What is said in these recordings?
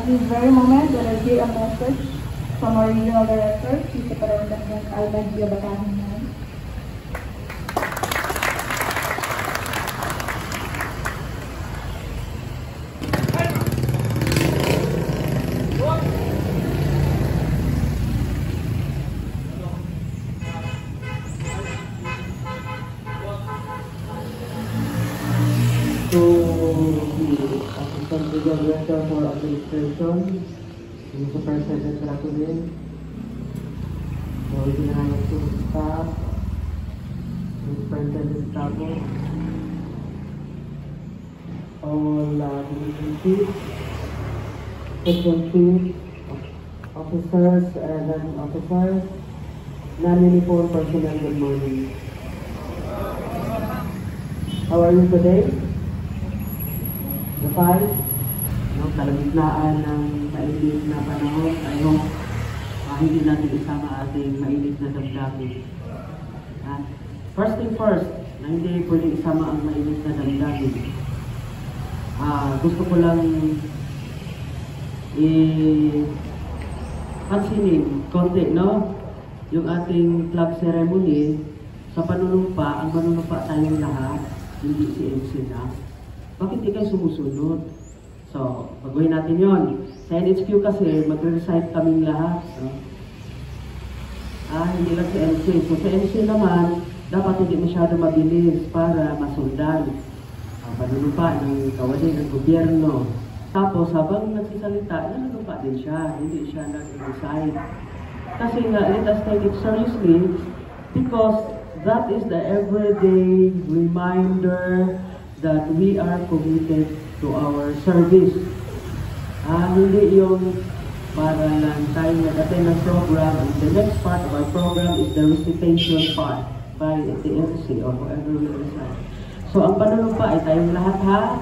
At this very moment, when I hear a message from our regional director, Chief Superintendent Almed Batahin. To the Assistant Legal Director for Administration, the Superintendent Ratunin, the Original Staff, the Superintendent Tabo, all Division Chiefs, Section Chiefs, officers and non-officers, non-uniform personnel, good morning. How are you today? The five, kalagitnaan ng mainit na panahon, ayaw hindi natin isama ating mainit na damdamin. First thing first, na hindi pwede isama ang mainit na damdamin. Gusto ko lang pansinin konti, no? Yung ating flag ceremony sa panunumpa, ang manunumpa tayong lahat, hindi si MC na. Bakit di kayo sumusunod? So, pagawin natin yon. Sa NHQ kasi, mag-recite kaming lahat. No? Hindi lang si MC. So, sa MC naman, dapat hindi masyado mabilis para masundan ang panunumpa ng kawani ng gobyerno. Tapos, habang nagsisalita, nanunumpa din siya. Hindi siya nag-recite. Kasi nga, let us take it seriously because that is the everyday reminder that we are committed to our service. Hindi yung para lang tayo nag-attend ng program. The next part of our program is the recitation part by the MC or whoever will recite. So, ang panunumpa ay tayong lahat ha.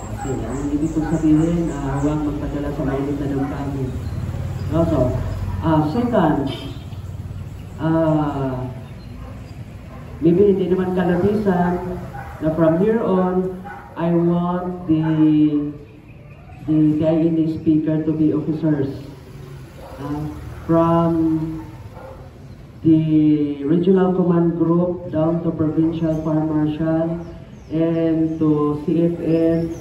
Kasi ang ibig kong sabihin, huwag magpadala sa mainit na damdamin. So, second, maybe hindi naman kalabisan, na from here on, I want the PIND speaker to be officers. From the regional command group down to provincial fire marshal and to CFM,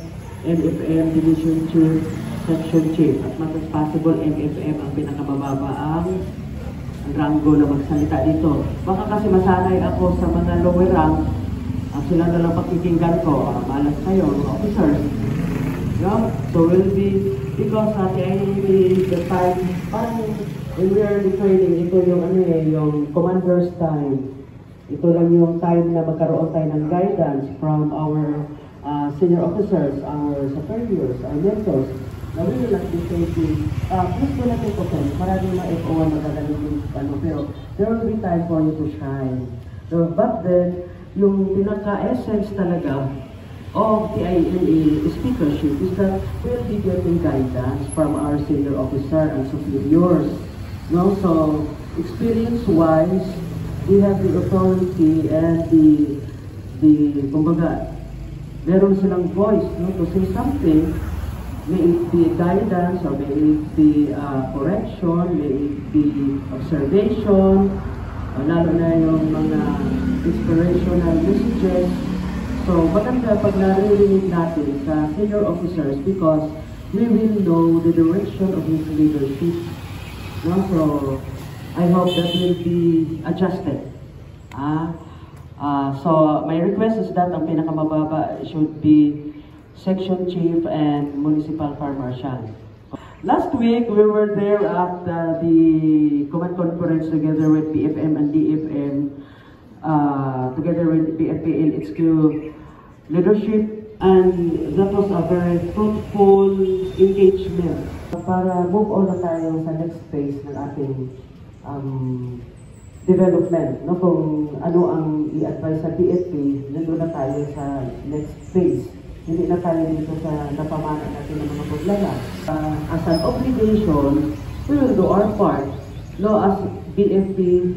NFM, division chief, section chief. As much as possible, NFM ang pinakamababa ang ranggo na magsalita dito. Baka kasi masanay ako sa mga lower rank, sila na lang pakikinggan ko, malas kayo, mga officers. Yeah? So will be, because at the end of the time, parang when we are training, ito yung yung commander's time. Ito lang yung time na magkaroon tayo ng guidance from our senior officers, our superiors, our mentors. Now we will not be taking, please do not take offense, maraming mga FO1 magagaling yung pero there will be time for you to shine. So, but then, yung pinaka-essence talaga of the INA speakership is that we'll be getting guidance from our senior officer and superiors. No? So, experience-wise, we have the authority and the kumbaga, meron silang voice, no, to say something. May it be guidance, or may it be correction, may it be observation, lalo na yung mga inspirational messages. So, maganda pag naririnig natin sa senior officers because we will know the direction of his leadership. No? So, I hope that will be adjusted. So, my request is that ang pinakamababa should be Section Chief and Municipal Fire Marshal. Last week, we were there at the command conference together with PFM and DFM, together with PFPL HQ leadership, and that was a very fruitful engagement. Para move on na tayo sa next phase ng ating development, no? Kung ano ang i-advise sa PFP, nandun na tayo sa next phase. Hindi na tayo dito sa napamana natin ng mga problema. As an obligation, we will do our part. No, as BFP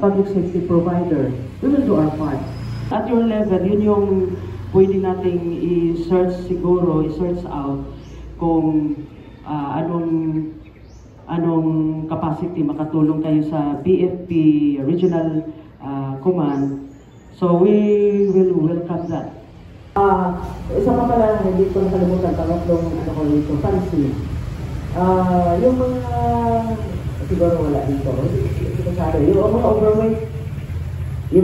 public safety provider, we will do our part. At your level, yun yung pwede nating i-search siguro, i-search out kung anong capacity makatulong kayo sa BFP Regional Command. So we will welcome that. Isa pa pala, hindi ko nakalimutan, pangatlong ko dito, pansin. Yung mga, siguro wala dito, yung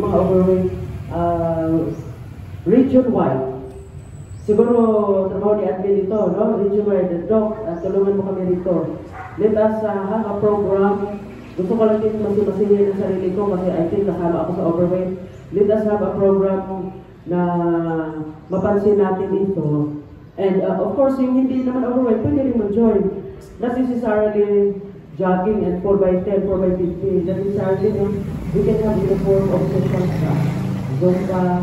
mga overweight, region-wide. Siguro, trabaho ni admin dito, no? Region-wide, Doc, tulungan mo kami dito. Let us have a program. Gusto ko lang din masing-masingin ang sarili ko kasi I think nakala ako sa overweight. Let us have a program na mapansin natin ito. And of course, yung hindi naman overweight, pwede rin mag-join. Not necessarily jogging and 4x10, 4x50. Not necessarily, we can have uniform of sessions na. Zumba,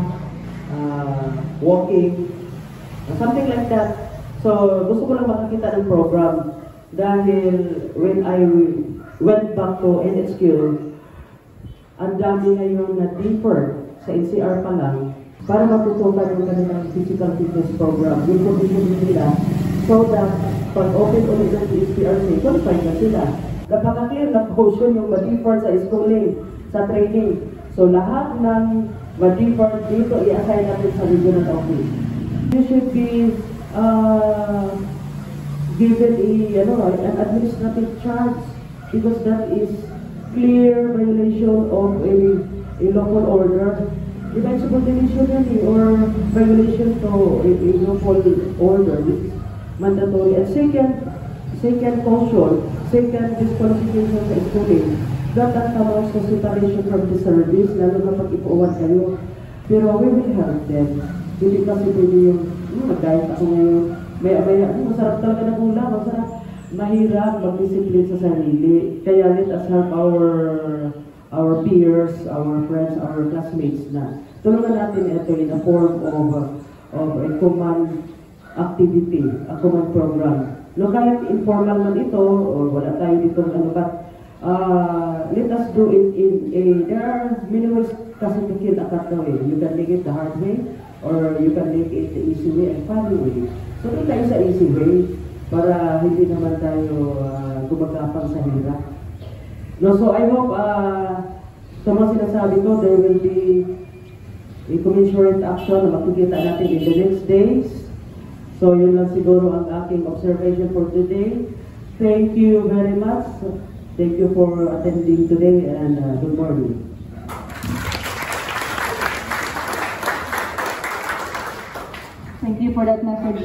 walking, something like that. So, gusto ko lang makakita ng program. Dahil when I went back to NHQ, ang dami ngayon na deeper sa NCR pa lang para matutukan yung kanilang physical fitness program, yung condition nila, so that pag open ulit ng PSPRC, qualified na sila. Napaka-clear na portion yung ma-defer sa schooling, sa training. So lahat ng ma-defer dito, i-assign natin sa regional office. You should be given an administrative charge because that is clear violation of a local order. Diba subordination yan or violation to a local order, which is mandatory. And second caution, second disqualification sa schooling, that comes sa separation from the service, lalo na pag ipuuwan kayo. Pero we will help them. Hindi kasi pwede yung, mag-diet ako ngayon, maya, masarap talaga na gula, masarap. Mahirap mag-discipline sa sarili. Kaya let us help our peers, our friends, our classmates na tulungan natin ito in a form of a command activity, a command program. No, kahit informal man ito, or wala tayo dito, but let us do it there are many ways kasi to kill a cat way. You can make it the hard way, or you can make it the easy way and funny way. So, doon tayo sa easy way, para hindi naman tayo gumagapang sa hirap. No, so I hope sa mga sinasabi ko, there will be a commensurate action na makikita natin in the next days. So yun lang siguro ang aking observation for today. Thank you very much. Thank you for attending today and good morning. Thank you for that message.